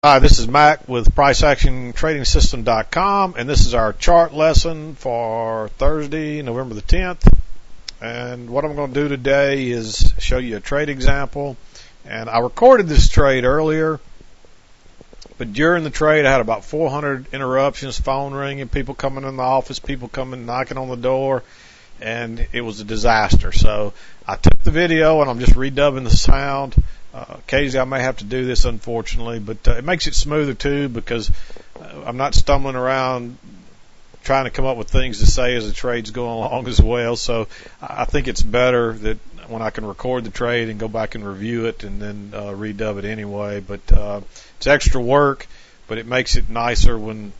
Hi, this is Mac with PriceActionTradingSystem.com, and this is our chart lesson for Thursday, November the 10th. And what I'm going to do today is show you a trade example. And I recorded this trade earlier, but during the trade I had about 400 interruptions, phone ringing, people coming in the office, people coming knocking on the door, and it was a disaster. So I took the video and I'm just redubbing the sound. Occasionally I may have to do this, unfortunately, but it makes it smoother too, because I'm not stumbling around trying to come up with things to say as the trade's going along as well. So I think it's better that when I can record the trade and go back and review it and then redub it anyway. But it's extra work, but it makes it nicer when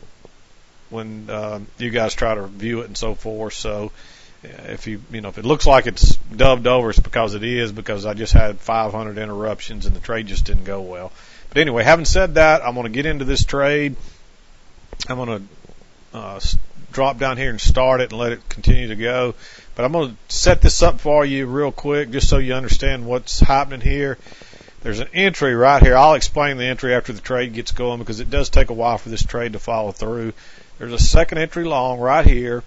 you guys try to review it and so forth. So if if it looks like it's dubbed over, it's because it is, because I just had 500 interruptions and the trade just didn't go well. But anyway, having said that, I'm going to get into this trade. I'm going to drop down here and start it and let it continue to go. But I'm going to set this up for you real quick just so you understand what's happening here. There's an entry right here. I'll explain the entry after the trade gets going, because it does take a while for this trade to follow through. There's a second entry long right here.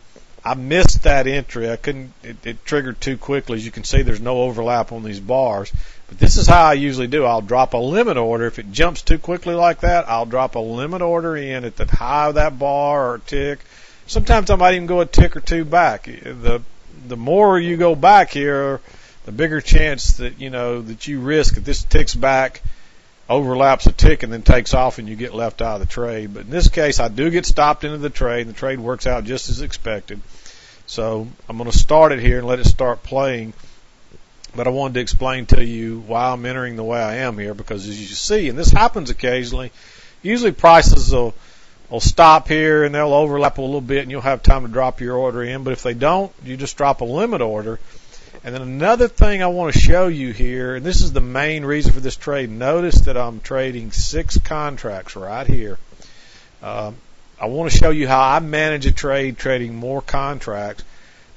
I missed that entry. It triggered too quickly. As you can see, there's no overlap on these bars. But this is how I usually do. I'll drop a limit order. If it jumps too quickly like that, I'll drop a limit order in at the high of that bar or tick. Sometimes I might even go a tick or two back. The more you go back here, the bigger chance that you risk that this ticks back, overlaps a tick, and then takes off and you get left out of the trade. But in this case, I do get stopped into the trade, and the trade works out just as expected. So I'm going to start it here and let it start playing. But I wanted to explain to you why I'm entering the way I am here, because as you see, and this happens occasionally, usually prices will stop here and they'll overlap a little bit and you'll have time to drop your order in. But if they don't, you just drop a limit order. And then another thing I want to show you here, and this is the main reason for this trade. Notice that I'm trading 6 contracts right here. I want to show you how I manage a trade trading more contracts.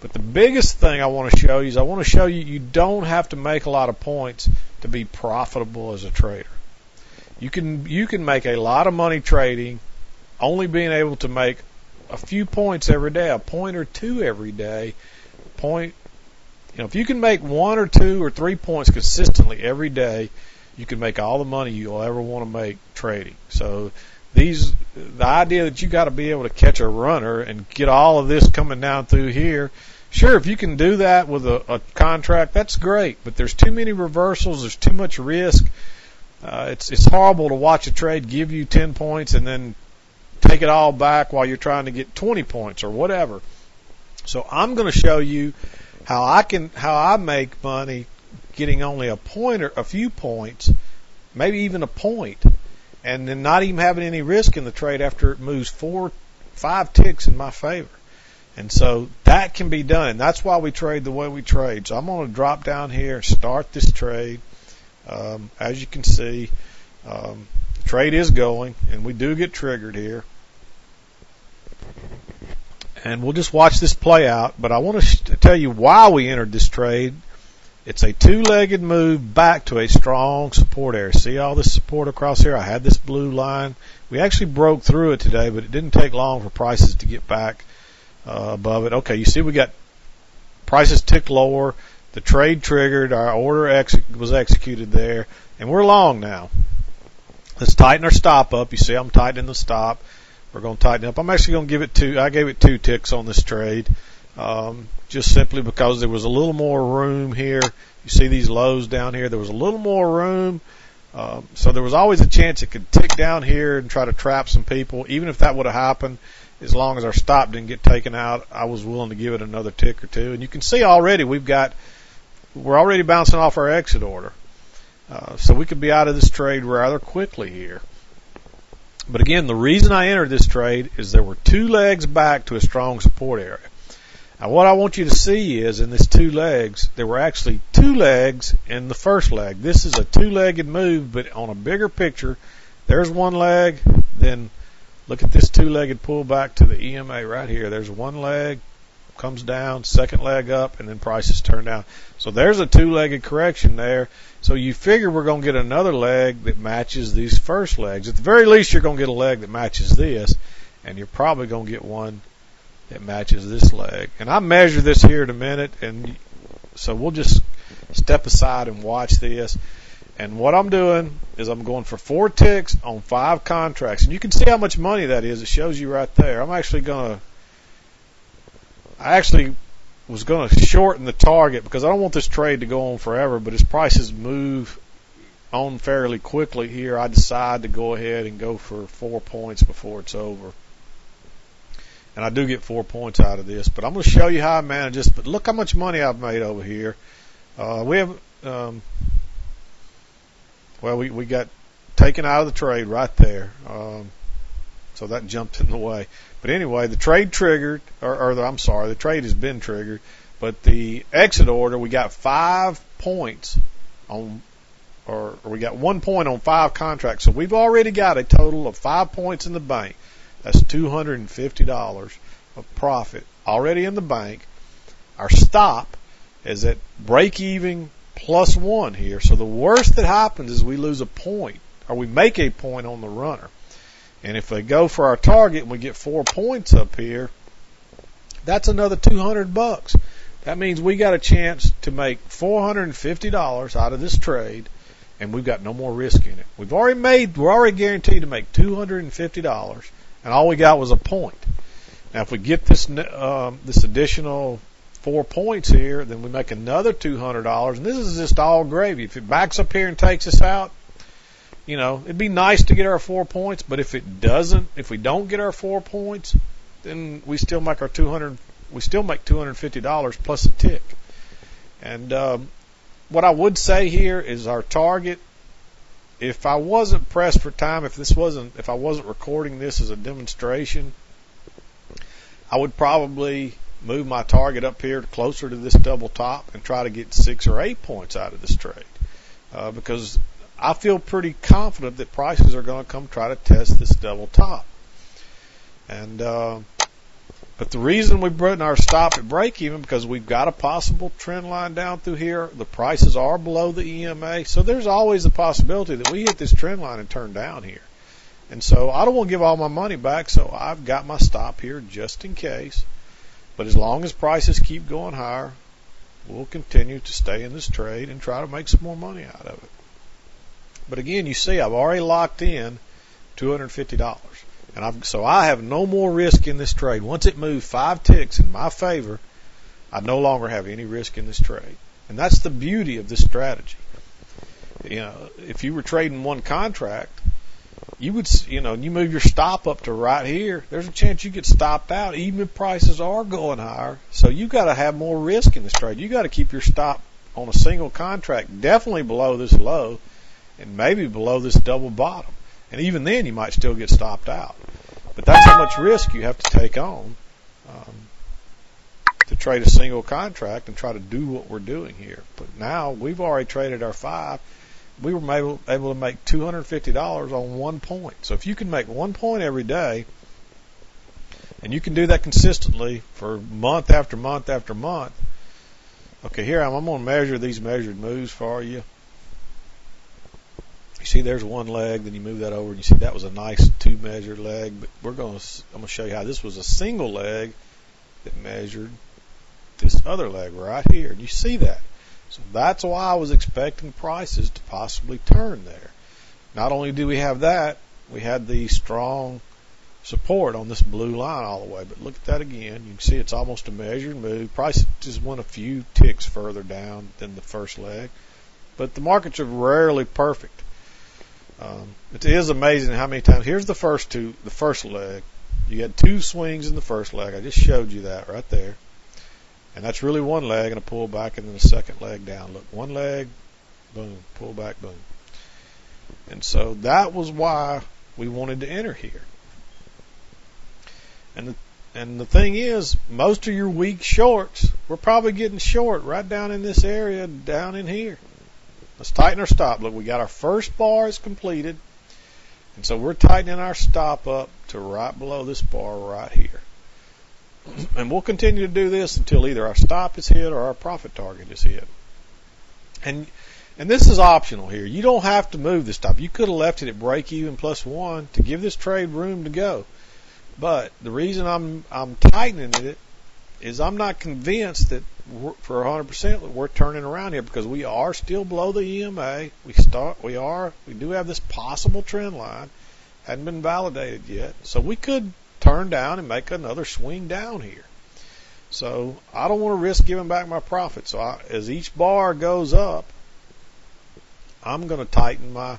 But the biggest thing I want to show you is you don't have to make a lot of points to be profitable as a trader. You can make a lot of money trading, only being able to make a few points every day, a point or two every day. If you can make 1 or 2 or 3 points consistently every day, you can make all the money you'll ever want to make trading. So the idea that you got to be able to catch a runner and get all of this coming down through here, sure, if you can do that with a contract, that's great. But there's too many reversals. There's too much risk. It's horrible to watch a trade give you 10 points and then take it all back while you're trying to get 20 points or whatever. So I'm going to show you how I make money getting only a point or a few points, maybe even a point, and then not even having any risk in the trade after it moves 4-5 ticks in my favor. And so that can be done, and that's why we trade the way we trade. So I'm going to drop down here and start this trade. As you can see, the trade is going, and we do get triggered here. And we'll just watch this play out, but I want to tell you why we entered this trade. It's a two-legged move back to a strong support area. See all this support across here? I had this blue line. We actually broke through it today, but it didn't take long for prices to get back above it. Okay, you see we got prices ticked lower. The trade triggered. Our order was executed there, and we're long now. Let's tighten our stop up. You see I'm tightening the stop. We're going to tighten up. I'm actually going to give it 2. I gave it 2 ticks on this trade, just simply because there was a little more room here. You see these lows down here. There was a little more room, so there was always a chance it could tick down here and try to trap some people. Even if that would have happened, as long as our stop didn't get taken out, I was willing to give it another tick or 2. And you can see already we're already bouncing off our exit order, so we could be out of this trade rather quickly here. But again, the reason I entered this trade is there were 2 legs back to a strong support area. Now what I want you to see is in this 2 legs, there were actually 2 legs in the first leg. This is a 2-legged move, but on a bigger picture, there's 1 leg. Then look at this 2-legged pullback to the EMA right here. There's 1 leg, comes down, second leg up, and then prices turn down. So there's a two-legged correction there. So you figure we're going to get another leg that matches these first legs. At the very least, you're going to get a leg that matches this, and you're probably going to get one that matches this leg. And I measure this here in a minute, and so we'll just step aside and watch this. And what I'm doing is I'm going for 4 ticks on 5 contracts. And you can see how much money that is. It shows you right there. I actually was going to shorten the target because I don't want this trade to go on forever, but as prices move on fairly quickly here, I decide to go ahead and go for 4 points before it's over. And I do get 4 points out of this, but I'm going to show you how I manage this. But look how much money I've made over here. We got taken out of the trade right there. So that jumped in the way. But anyway, the trade triggered, the trade has been triggered, but the exit order, we got 5 points on, or we got 1 point on 5 contracts. So we've already got a total of 5 points in the bank. That's $250 of profit already in the bank. Our stop is at break even +1 here. So the worst that happens is we lose a point, or we make a point on the runner. And if they go for our target and we get 4 points up here, that's another $200. That means we got a chance to make $450 out of this trade, and we've got no more risk in it. We're already guaranteed to make $250, and all we got was a point. Now, if we get this additional 4 points here, then we make another $200, and this is just all gravy. If it backs up here and takes us out, it'd be nice to get our 4 points, but if we don't get our 4 points, then we still make $250 plus a tick. And what I would say here is our target. If I wasn't pressed for time, if I wasn't recording this as a demonstration, I would probably move my target up here closer to this double top and try to get 6 or 8 points out of this trade, because I feel pretty confident that prices are going to come try to test this double top. And but the reason we brought our stop at break even, because we've got a possible trend line down through here. The prices are below the EMA, so there's always a possibility that we hit this trend line and turn down here. And so I don't want to give all my money back, so I've got my stop here just in case. But as long as prices keep going higher, we'll continue to stay in this trade and try to make some more money out of it. But again, you see, I've already locked in $250, and so I have no more risk in this trade. Once it moves 5 ticks in my favor, I no longer have any risk in this trade, and that's the beauty of this strategy. If you were trading one contract, you would, you move your stop up to right here. There's a chance you get stopped out, even if prices are going higher. So you got to have more risk in this trade. You got to keep your stop on a single contract definitely below this low, and maybe below this double bottom. And even then, you might still get stopped out. But that's how much risk you have to take on to trade a single contract and try to do what we're doing here. But now we've already traded our 5. We were able to make $250 on 1 point. So if you can make 1 point every day, and you can do that consistently for month after month after month. Okay, here I'm going to measure these measured moves for you. You see there's one leg, then you move that over, and you see that was a nice 2 measured leg. But I'm going to show you how this was a single leg that measured this other leg right here. And you see that. So that's why I was expecting prices to possibly turn there. Not only do we have that, we had the strong support on this blue line all the way. But look at that again. You can see it's almost a measured move. Price just went a few ticks further down than the first leg. But the markets are rarely perfect. It is amazing how many times. Here's the first leg. You had 2 swings in the first leg. I just showed you that right there. And that's really one leg and a pull back, and then a second leg down. Look, one leg, boom, pull back, boom. And so that was why we wanted to enter here. And the thing is, most of your weak shorts, we're probably getting short right down in this area, down in here. Let's tighten our stop. Look, we got our first bar is completed. And so we're tightening our stop up to right below this bar right here. And we'll continue to do this until either our stop is hit or our profit target is hit. And this is optional here. You don't have to move this stop. You could have left it at break even plus 1 to give this trade room to go. But the reason I'm tightening it is I'm not convinced that for 100% that we're turning around here, because we are still below the EMA. We do have this possible trend line, hadn't been validated yet, so we could turn down and make another swing down here. So I don't want to risk giving back my profit. So as each bar goes up, I'm going to tighten my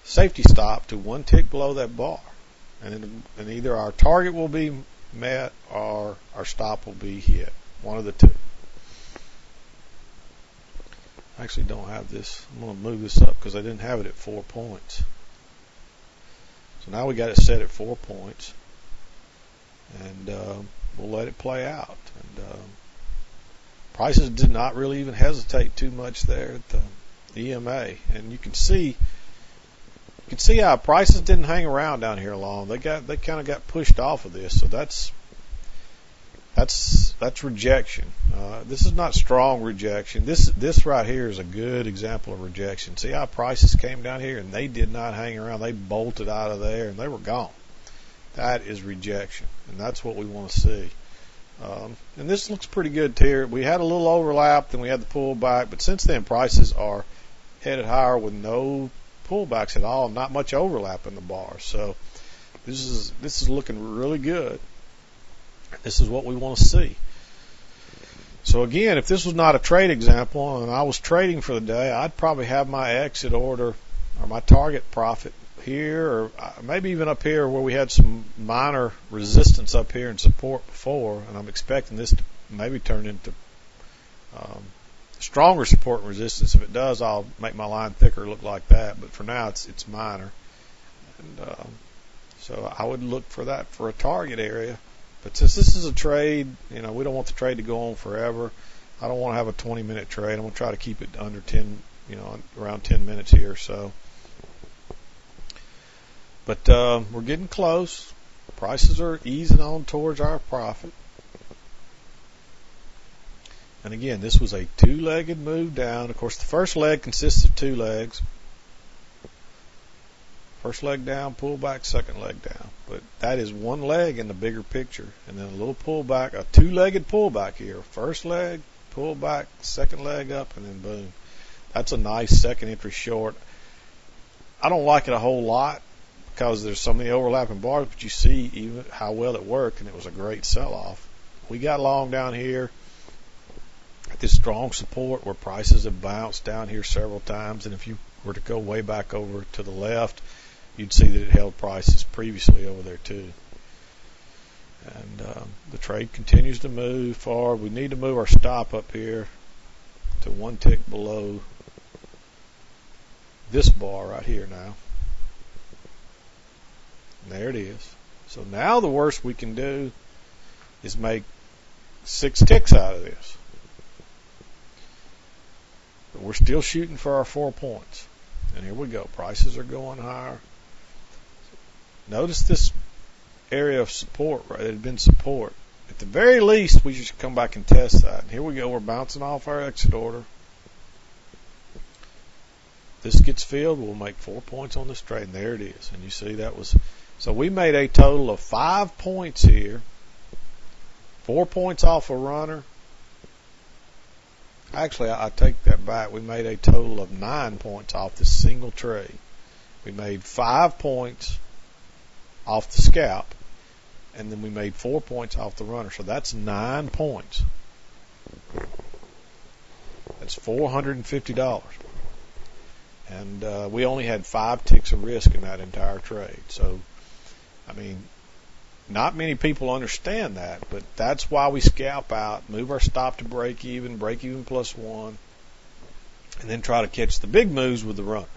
safety stop to 1 tick below that bar, and either our target will be met or our stop will be hit. One of the two. I actually don't have this. I'm going to move this up because I didn't have it at 4 points. So now we got it set at 4 points, and we'll let it play out. And prices did not really even hesitate too much there at the EMA, and you can see how prices didn't hang around down here long. They kind of got pushed off of this, so that's rejection. This is not strong rejection. This right here is a good example of rejection. See how prices came down here and they did not hang around. They bolted out of there and they were gone. That is rejection, and that's what we want to see. And this looks pretty good here. We had a little overlap, then we had the pullback, but since then prices are headed higher with no pullbacks at all, not much overlap in the bars. So this is looking really good. This is what we want to see. So again, if this was not a trade example and I was trading for the day, I'd probably have my exit order or my target profit here, or maybe even up here where we had some minor resistance up here and support before, and I'm expecting this to maybe turn into stronger support and resistance. If it does, I'll make my line thicker, look like that, but for now it's minor. And so I would look for that for a target area. But since this is a trade, we don't want the trade to go on forever. I don't want to have a 20-minute trade. I'm going to try to keep it under 10, around 10 minutes here. So, but we're getting close. Prices are easing on towards our profit. And again, this was a two-legged move down. Of course, the first leg consists of 2 legs. First leg down, pull back, second leg down. But that is 1 leg in the bigger picture. And then a little pullback, a 2-legged pullback here. First leg, pull back, second leg up, and then boom. That's a nice second entry short. I don't like it a whole lot because there's so many overlapping bars, but you see even how well it worked, and it was a great sell-off. We got long down here at this strong support where prices have bounced down here several times. And if you were to go way back over to the left, you'd see that it held prices previously over there too. And the trade continues to move forward. We need to move our stop up here to 1 tick below this bar right here now. And there it is. So now the worst we can do is make 6 ticks out of this. But we're still shooting for our 4 points. And here we go. Prices are going higher. Notice this area of support, right? It had been support. At the very least, we should come back and test that. And here we go. We're bouncing off our exit order. If this gets filled, we'll make 4 points on this trade. And there it is. And you see that was, so we made a total of 5 points here. 4 points off a runner. Actually, I take that back. We made a total of 9 points off this single trade. We made 5 points off the scalp, and then we made 4 points off the runner. So that's 9 points. That's $450. And we only had 5 ticks of risk in that entire trade. So, I mean, not many people understand that, but that's why we scalp out, move our stop to break even plus 1, and then try to catch the big moves with the runners.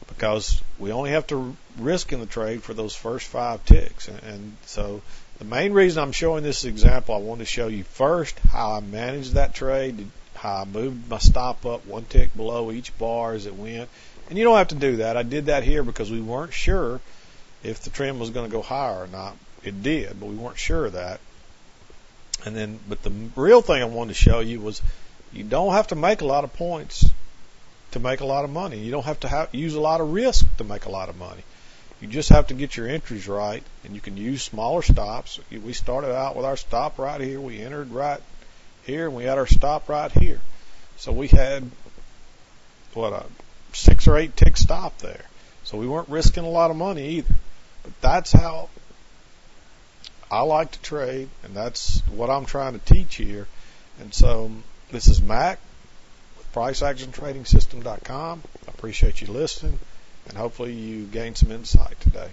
Because we only have to risk in the trade for those first 5 ticks. And so the main reason I'm showing this example, I wanted to show you first how I managed that trade, how I moved my stop up 1 tick below each bar as it went. And you don't have to do that. I did that here because we weren't sure if the trend was going to go higher or not. It did, but we weren't sure of that. But the real thing I wanted to show you was you don't have to make a lot of points to make a lot of money. You don't have to use a lot of risk to make a lot of money. You just have to get your entries right, and you can use smaller stops. We started out with our stop right here. We entered right here, and we had our stop right here. So we had, a 6 or 8 tick stop there. So we weren't risking a lot of money either. But that's how I like to trade, and that's what I'm trying to teach here. And so this is Mac with PriceActionTradingSystem.com. I appreciate you listening, and hopefully you gained some insight today.